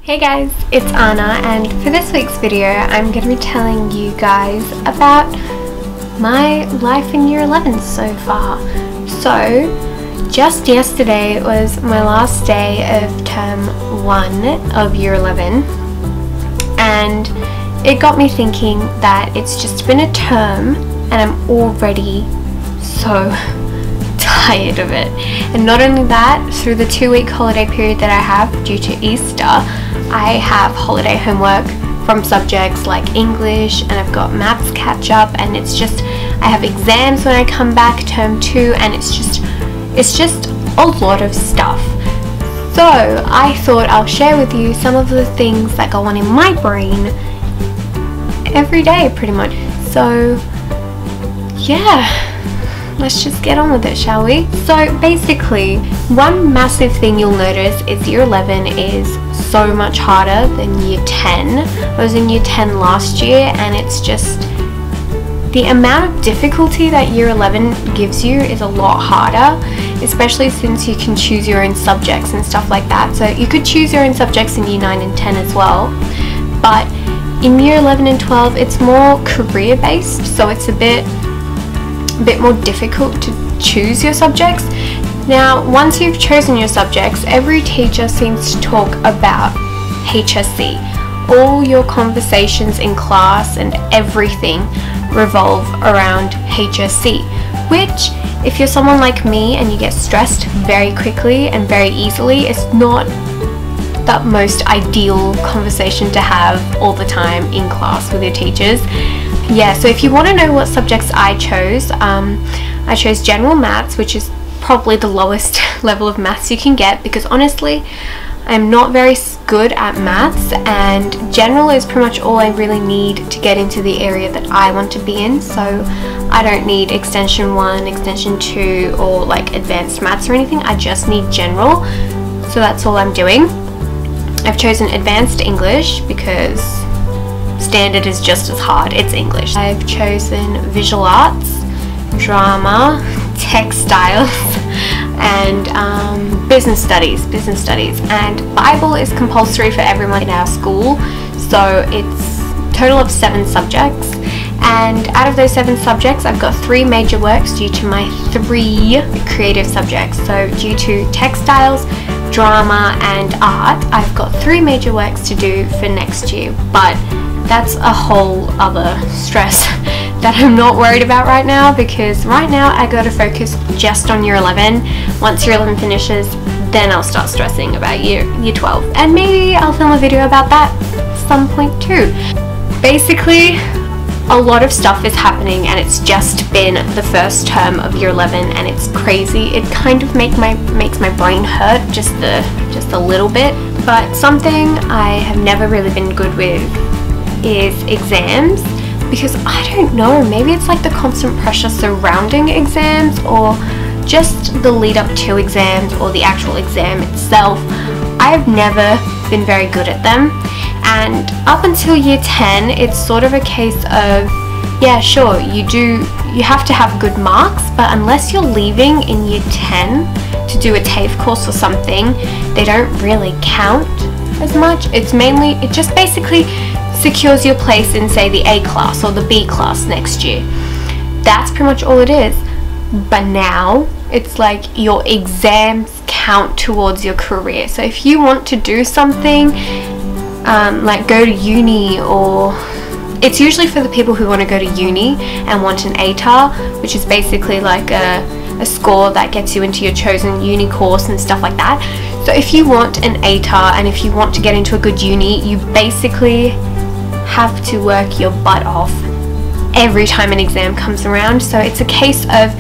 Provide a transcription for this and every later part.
Hey guys, it's Anna, and for this week's video I'm going to be telling you guys about my life in year 11 so far. So just yesterday was my last day of term 1 of year 11, and it got me thinking that it's just been a term and I'm already so tired of it. And not only that, through the 2-week holiday period that I have due to Easter, I have holiday homework from subjects like English, and I've got maths catch up, and it's just, I have exams when I come back term 2, and it's just a lot of stuff. So I thought I'll share with you some of the things that go on in my brain every day pretty much. So yeah, let's just get on with it, shall we? So basically, one massive thing you'll notice is year 11 is so much harder than year 10. I was in year 10 last year, and it's just the amount of difficulty that year 11 gives you is a lot harder, especially since you can choose your own subjects and stuff like that. So you could choose your own subjects in year 9 and 10 as well, but in year 11 and 12 it's more career based, so it's a bit more difficult to choose your subjects. Now, once you've chosen your subjects, every teacher seems to talk about HSC. All your conversations in class and everything revolve around HSC, which, if you're someone like me and you get stressed very quickly and very easily, is not the most ideal conversation to have all the time in class with your teachers. Yeah, so if you want to know what subjects I chose general maths, which is probably the lowest level of maths you can get, because honestly I'm not very good at maths, and general is pretty much all I really need to get into the area that I want to be in. So I don't need extension 1, extension 2, or like advanced maths or anything. I just need general, so that's all I'm doing. I've chosen advanced English because standard is just as hard, it's English. I've chosen visual arts, drama, textiles, and business studies, and Bible is compulsory for everyone in our school, so it's a total of 7 subjects, and out of those 7 subjects I've got 3 major works due to my 3 creative subjects. So due to textiles, drama and art, I've got 3 major works to do for next year, but that's a whole other stress that I'm not worried about right now, because right now I got to focus just on year 11. Once year 11 finishes, then I'll start stressing about year 12, and maybe I'll film a video about that at some point too. Basically, a lot of stuff is happening, and it's just been the first term of year 11, and it's crazy. It kind of makes my brain hurt just a little bit. But something I have never really been good with is exams, because I don't know, maybe it's like the constant pressure surrounding exams, or just the lead up to exams, or the actual exam itself. I have never been very good at them, and up until year 10 it's sort of a case of, yeah, sure, you have to have good marks, but unless you're leaving in year 10 to do a TAFE course or something, they don't really count as much. It just basically secures your place in, say, the A class or the B class next year. That's pretty much all it is. But now it's like your exams count towards your career. So if you want to do something like go to uni, or it's usually for the people who want to go to uni and want an ATAR, which is basically like a score that gets you into your chosen uni course and stuff like that. So if you want an ATAR and if you want to get into a good uni, you basically have to work your butt off every time an exam comes around. So it's a case of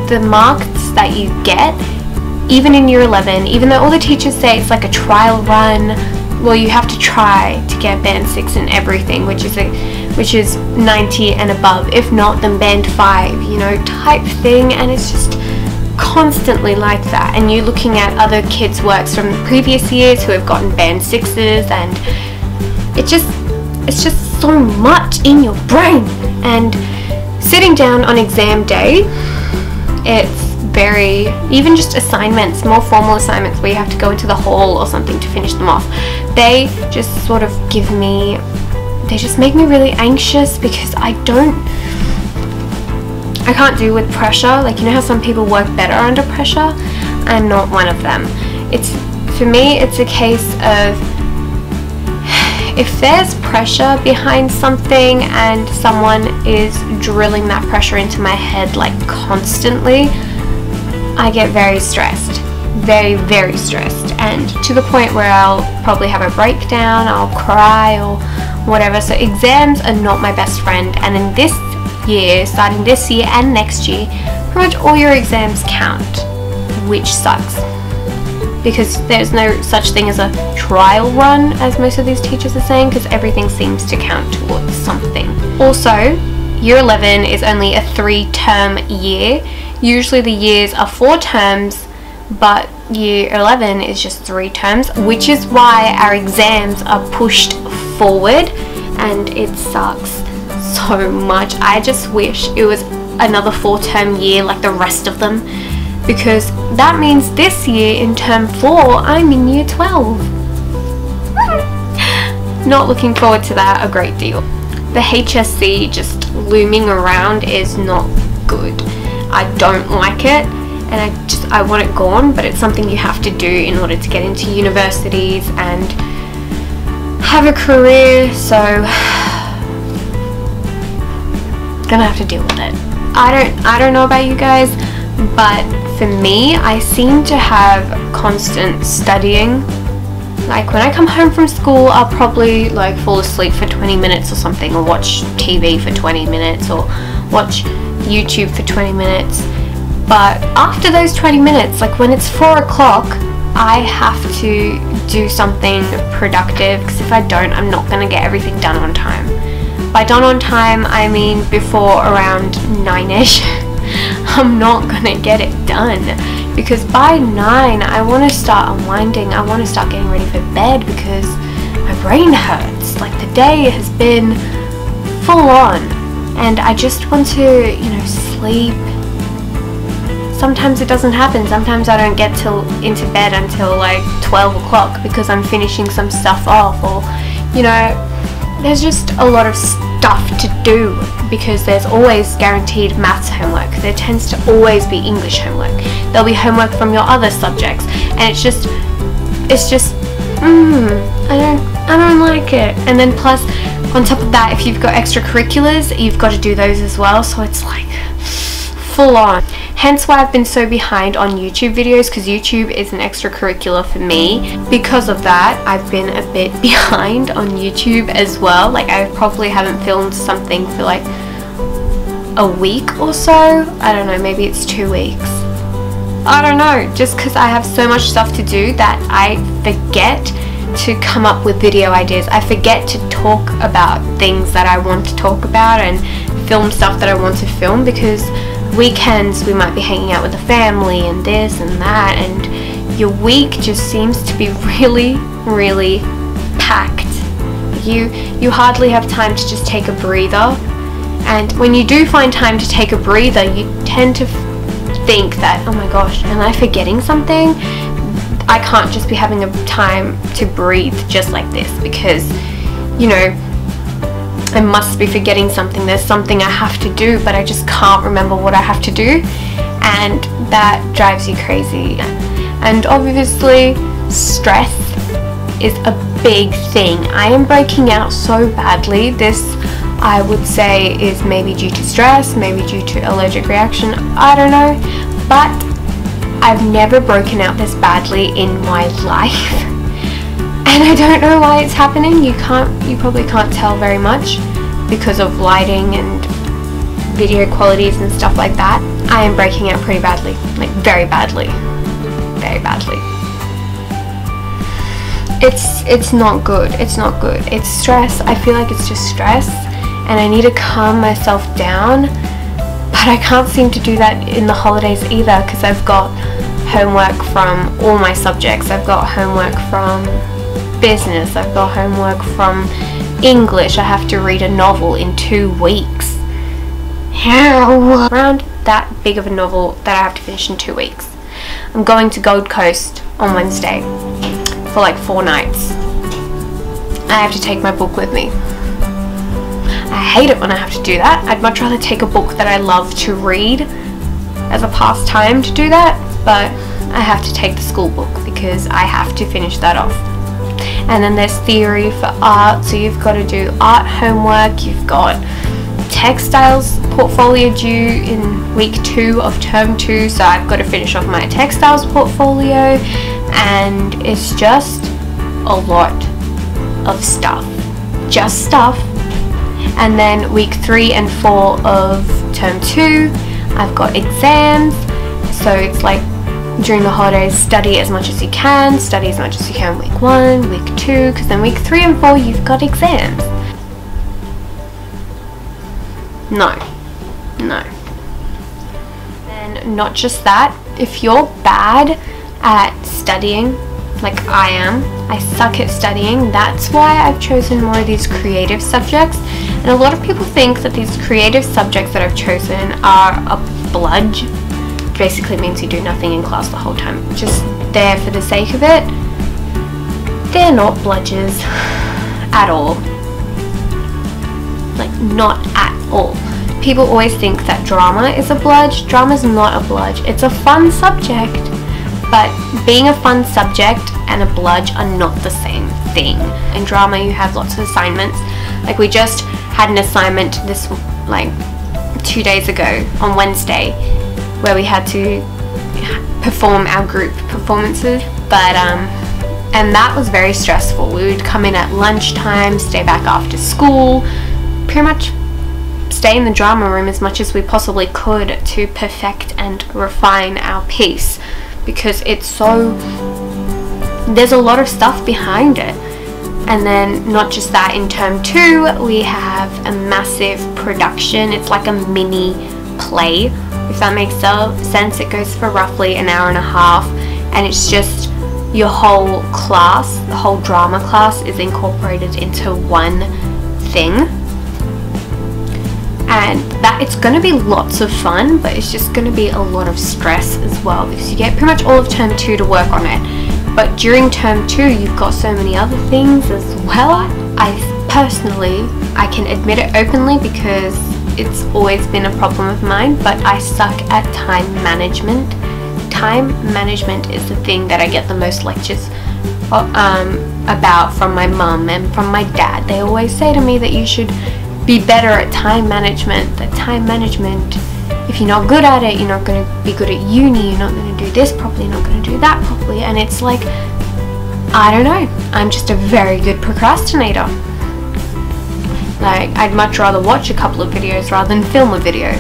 the marks that you get, even in year 11, even though all the teachers say it's like a trial run, well, you have to try to get band 6 in everything, which is 90 and above, if not then band 5, you know, type thing. And it's just constantly like that, and you're looking at other kids' works from previous years who have gotten band 6s, and it's just so much in your brain. And sitting down on exam day, it's very, even just assignments, more formal assignments where you have to go into the hall or something to finish them off, they just sort of they just make me really anxious, because I can't deal with pressure. Like, you know how some people work better under pressure? I'm not one of them. For me, it's a case of, if there's pressure behind something and someone is drilling that pressure into my head like constantly, I get very stressed. Very, very stressed. And to the point where I'll probably have a breakdown, I'll cry or whatever. So exams are not my best friend. And in this year, starting this year and next year, pretty much all your exams count, which sucks. Because there's no such thing as a trial run, as most of these teachers are saying, because everything seems to count towards something. Also, year 11 is only a 3-term year. Usually the years are 4 terms, but year 11 is just 3 terms, which is why our exams are pushed forward, and it sucks so much. I just wish it was another 4-term year like the rest of them, because that means this year in term 4 I'm in year 12. Not looking forward to that a great deal. The HSC just looming around is not good. I don't like it, and I want it gone, but it's something you have to do in order to get into universities and have a career, so gonna have to deal with it. I don't know about you guys, but for me, I seem to have constant studying. Like, when I come home from school, I'll probably like fall asleep for 20 minutes or something, or watch TV for 20 minutes, or watch YouTube for 20 minutes. But after those 20 minutes, like when it's 4 o'clock, I have to do something productive, because if I don't, I'm not going to get everything done on time. By done on time, I mean before around 9ish. I'm not going to get it done, because by 9 I want to start unwinding. I want to start getting ready for bed, because my brain hurts. Like, the day has been full on, and I just want to, you know, sleep. Sometimes it doesn't happen. Sometimes I don't get into bed until like 12 o'clock because I'm finishing some stuff off, or, you know, there's just a lot of stuff to do, because there's always guaranteed maths homework. There tends to always be English homework. There'll be homework from your other subjects, and it's just I don't like it. And then plus, on top of that, if you've got extracurriculars, you've got to do those as well, so it's like full on. Hence why I've been so behind on YouTube videos, because YouTube is an extracurricular for me. Because of that, I've been a bit behind on YouTube as well. Like, I probably haven't filmed something for like a week or so. I don't know, maybe it's 2 weeks. I don't know, just because I have so much stuff to do that I forget to come up with video ideas. I forget to talk about things that I want to talk about and film stuff that I want to film, because weekends we might be hanging out with the family and this and that, and your week just seems to be really, really packed. You hardly have time to just take a breather, and when you do find time to take a breather, you tend to think that, oh my gosh, am I forgetting something? I can't just be having a time to breathe just like this, because, you know, I must be forgetting something. There's something I have to do, but I just can't remember what I have to do, and that drives you crazy. And obviously, stress is a big thing. I am breaking out so badly. This, I would say, is maybe due to stress, maybe due to allergic reaction, I don't know, but I've never broken out this badly in my life. And I don't know why it's happening. You probably can't tell very much because of lighting and video qualities and stuff like that. I am breaking out pretty badly, like very badly, very badly. It's not good. It's not good. It's stress. I feel like it's just stress, and I need to calm myself down, but I can't seem to do that in the holidays either, because I've got homework from all my subjects. I've got homework from business, I've got homework from English. I have to read a novel in 2 weeks. Around that big of a novel that I have to finish in 2 weeks. I'm going to Gold Coast on Wednesday for like 4 nights. I have to take my book with me. I hate it when I have to do that. I'd much rather take a book that I love to read as a pastime to do that, but I have to take the school book because I have to finish that off. And then there's theory for art, so you've got to do art homework. You've got textiles portfolio due in week 2 of term 2, so I've got to finish off my textiles portfolio, and it's just a lot of stuff, just stuff. And then week 3 and 4 of term 2, I've got exams, so it's like during the holidays, study as much as you can week 1, week 2, because then week 3 and 4 you've got exams. No. And not just that, if you're bad at studying, like I am, I suck at studying, that's why I've chosen more of these creative subjects. And a lot of people think that these creative subjects that I've chosen are a bludge. Basically means you do nothing in class the whole time, just there for the sake of it. They're not bludges at all. Like, not at all. People always think that drama is a bludge. Drama's not a bludge. It's a fun subject, but being a fun subject and a bludge are not the same thing. In drama you have lots of assignments. Like, we just had an assignment this like 2 days ago on Wednesday, where we had to perform our group performances, but and that was very stressful. We would come in at lunchtime, stay back after school, pretty much stay in the drama room as much as we possibly could to perfect and refine our piece, because it's so, there's a lot of stuff behind it. And then not just that, in term 2 we have a massive production. It's like a mini play, if that makes sense. It goes for roughly an hour and a half, and it's just your whole class, the whole drama class is incorporated into one thing. And that, it's going to be lots of fun, but it's just going to be a lot of stress as well, because you get pretty much all of term 2 to work on it. But during term 2 you've got so many other things as well. I personally, I can admit it openly because it's always been a problem of mine, but I suck at time management. Time management is the thing that I get the most lectures about from my mum and from my dad. They always say to me that you should be better at time management. That time management, if you're not good at it, you're not going to be good at uni, you're not going to do this properly, you're not going to do that properly. And it's like, I don't know, I'm just a very good procrastinator. Like, I'd much rather watch a couple of videos rather than film a video.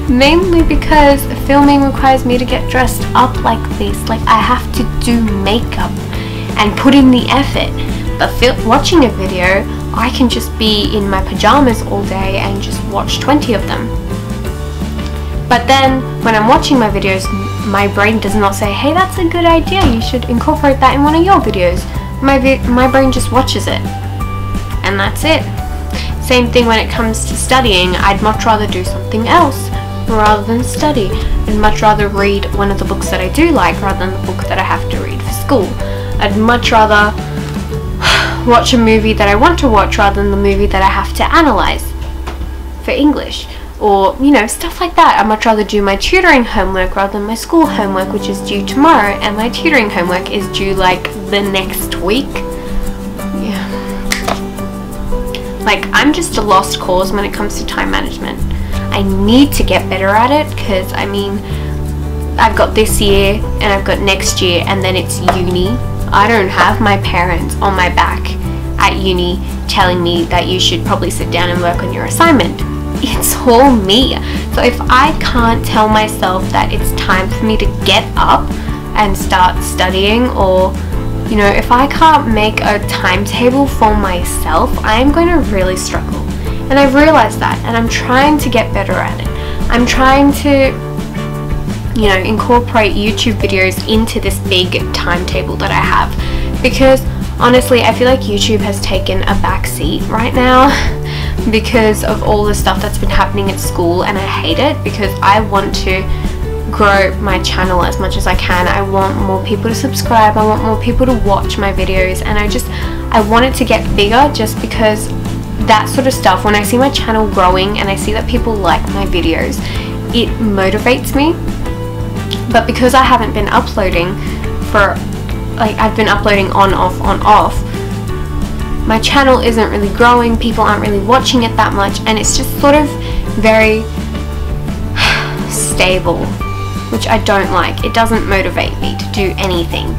Mainly because filming requires me to get dressed up like this. Like, I have to do makeup and put in the effort. But watching a video, I can just be in my pajamas all day and just watch 20 of them. But then when I'm watching my videos, my brain does not say, hey, that's a good idea, you should incorporate that in one of your videos. My brain just watches it, and that's it. Same thing when it comes to studying. I'd much rather do something else rather than study. I'd much rather read one of the books that I do like rather than the book that I have to read for school. I'd much rather watch a movie that I want to watch rather than the movie that I have to analyze for English, or, you know, stuff like that. I'd much rather do my tutoring homework rather than my school homework, which is due tomorrow, and my tutoring homework is due like the next week. Yeah. Like, I'm just a lost cause when it comes to time management. I need to get better at it, because I mean, I've got this year and I've got next year, and then it's uni. I don't have my parents on my back at uni telling me that you should probably sit down and work on your assignment. It's all me. So if I can't tell myself that it's time for me to get up and start studying, or, you know, if I can't make a timetable for myself, I'm going to really struggle. And I've realized that, and I'm trying to get better at it. I'm trying to, you know, incorporate YouTube videos into this big timetable that I have, because honestly I feel like YouTube has taken a back seat right now. because of all the stuff that's been happening at school, and I hate it because I want to grow my channel as much as I can. I want more people to subscribe, I want more people to watch my videos, and I want it to get bigger, just because that sort of stuff, when I see my channel growing and I see that people like my videos, it motivates me. But because I haven't been uploading for, like, I've been uploading on off, my channel isn't really growing, people aren't really watching it that much, and it's just sort of very stable, which I don't like. It doesn't motivate me to do anything.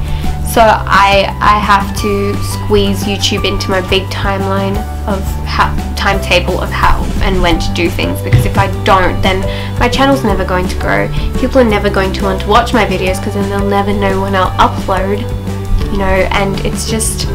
So I have to squeeze YouTube into my big timeline of timetable of how and when to do things, because if I don't, then my channel's never going to grow. People are never going to want to watch my videos, because then they'll never know when I'll upload, you know. And it's just,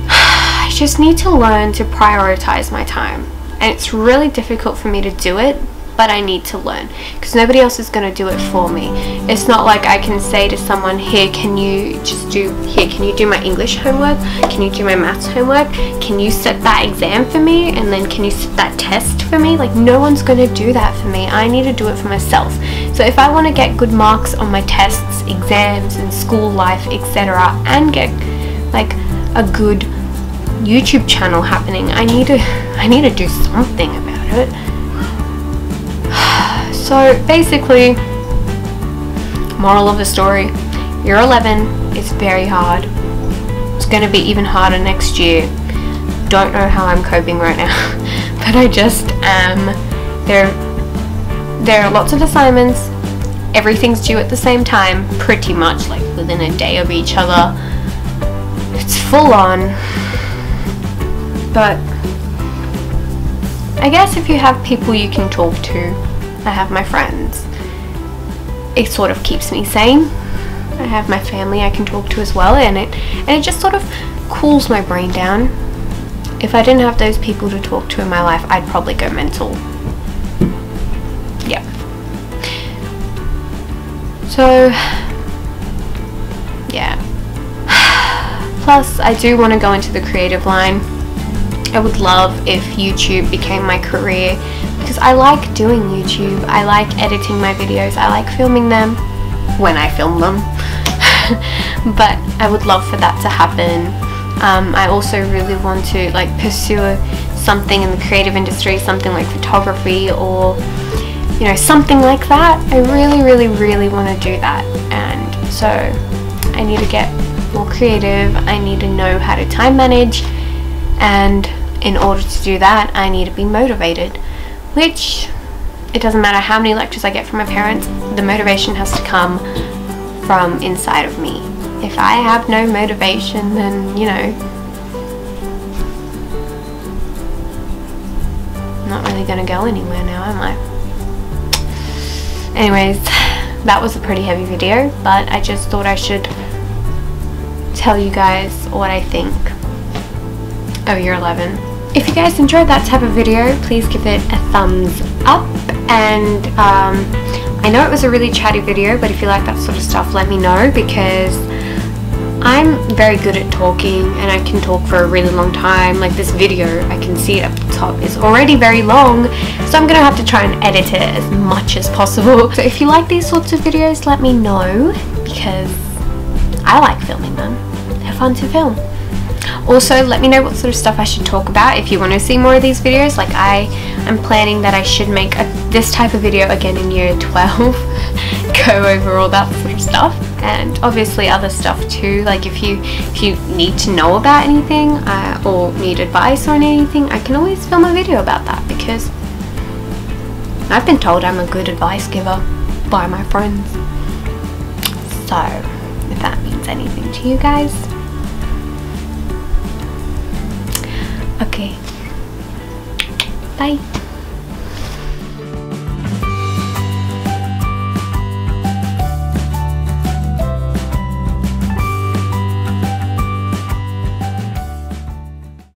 I just need to learn to prioritize my time, and it's really difficult for me to do it, but I need to learn, because nobody else is going to do it for me. It's not like I can say to someone, here, can you do my English homework, can you do my maths homework, can you set that exam for me, and then can you set that test for me? Like, no one's going to do that for me. I need to do it for myself. So if I want to get good marks on my tests, exams, and school life, etc., and get like a good YouTube channel happening, I need to do something about it. So basically, moral of the story, year 11 is very hard. It's going to be even harder next year. Don't know how I'm coping right now, but I just am. There are lots of assignments. Everything's due at the same time, pretty much, like within a day of each other. It's full on. But I guess if you have people you can talk to, I have my friends. It sort of keeps me sane. I have my family I can talk to as well, and it just sort of cools my brain down. If I didn't have those people to talk to in my life, I'd probably go mental. Yeah. So, yeah. Plus, I do want to go into the creative line. I would love if YouTube became my career, because I like doing YouTube. I like editing my videos. I like filming them when I film them. But I would love for that to happen. I also really want to like pursue something in the creative industry, something like photography, or you know, something like that. I really want to do that, and so I need to get more creative. I need to know how to time manage, and in order to do that, I need to be motivated, which it doesn't matter how many lectures I get from my parents, the motivation has to come from inside of me. If I have no motivation, then, you know, I'm not really going to go anywhere now, am I? Anyways, that was a pretty heavy video, but I just thought I should tell you guys what I think of year 11. If you guys enjoyed that type of video, please give it a thumbs up, and I know it was a really chatty video, but if you like that sort of stuff, let me know, because I'm very good at talking and I can talk for a really long time. Like this video, I can see it up the top, is already very long, so I'm gonna have to try and edit it as much as possible. So if you like these sorts of videos, let me know, because I like filming them. They're fun to film. Also, let me know what sort of stuff I should talk about if you want to see more of these videos. Like I'm planning that I should make this type of video again in year 12. Go over all that sort of stuff, and obviously other stuff too. Like if you need to know about anything or need advice on anything, I can always film a video about that, because I've been told I'm a good advice giver by my friends. So if that means anything to you guys. Okay, bye.